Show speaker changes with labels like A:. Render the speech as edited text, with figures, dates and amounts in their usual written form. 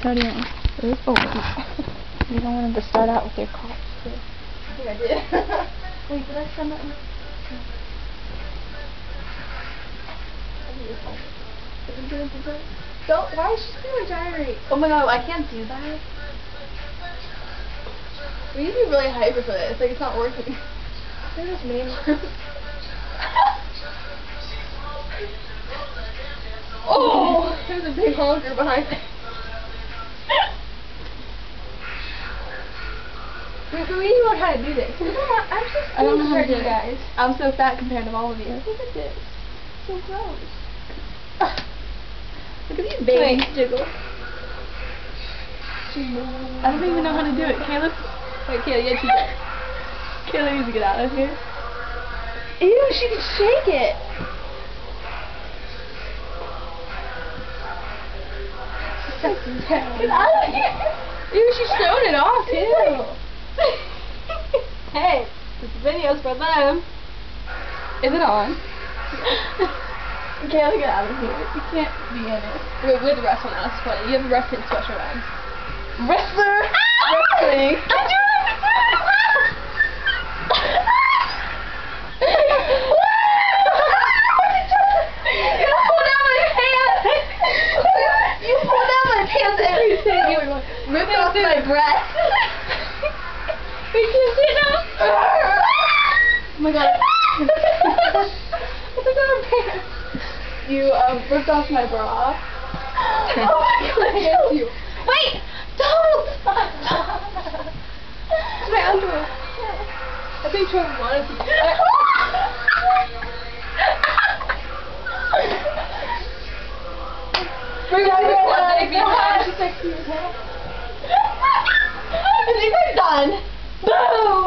A: starting out with you don't want them to start out with their cops.
B: I think I did. Wait, did I send that one? Don't, why is she doing a gyrate? Oh my god, I can't do that. We need to be really hyper for this, like it's not working. They're just mean. Oh! There's a big honker behind me. We need to learn how to do this.
A: I don't know how to do it.
B: Guys. I'm so fat compared to all of you. Look at this. So gross. Look at these babies jiggle.
A: I don't even know how to do it. Caleb?
B: Wait, Kayla, you have to Kayla needs to get out of here. Ew, she can shake it. Get out of here. Ew, she's showing it off, too. Hey, this video's for them.
A: Is it on?
B: Kayla, get out of here.
A: You can't be in it.
B: With the wrestling, that's funny. You have a wrestling sweatshirt on.
A: Wrestler!
B: Wrestling.
A: I'm doing it!
B: You pulled down my pants! You pulled down my pants and everything! You ripped off my breast!
A: We can see it now!
B: Oh my god. Look at our pants! You ripped off my bra. Oh my god! You. Wait! Don't! It's my underwear. I think Troy wanted to. Bring back your leg behind. I think we're done. Boom!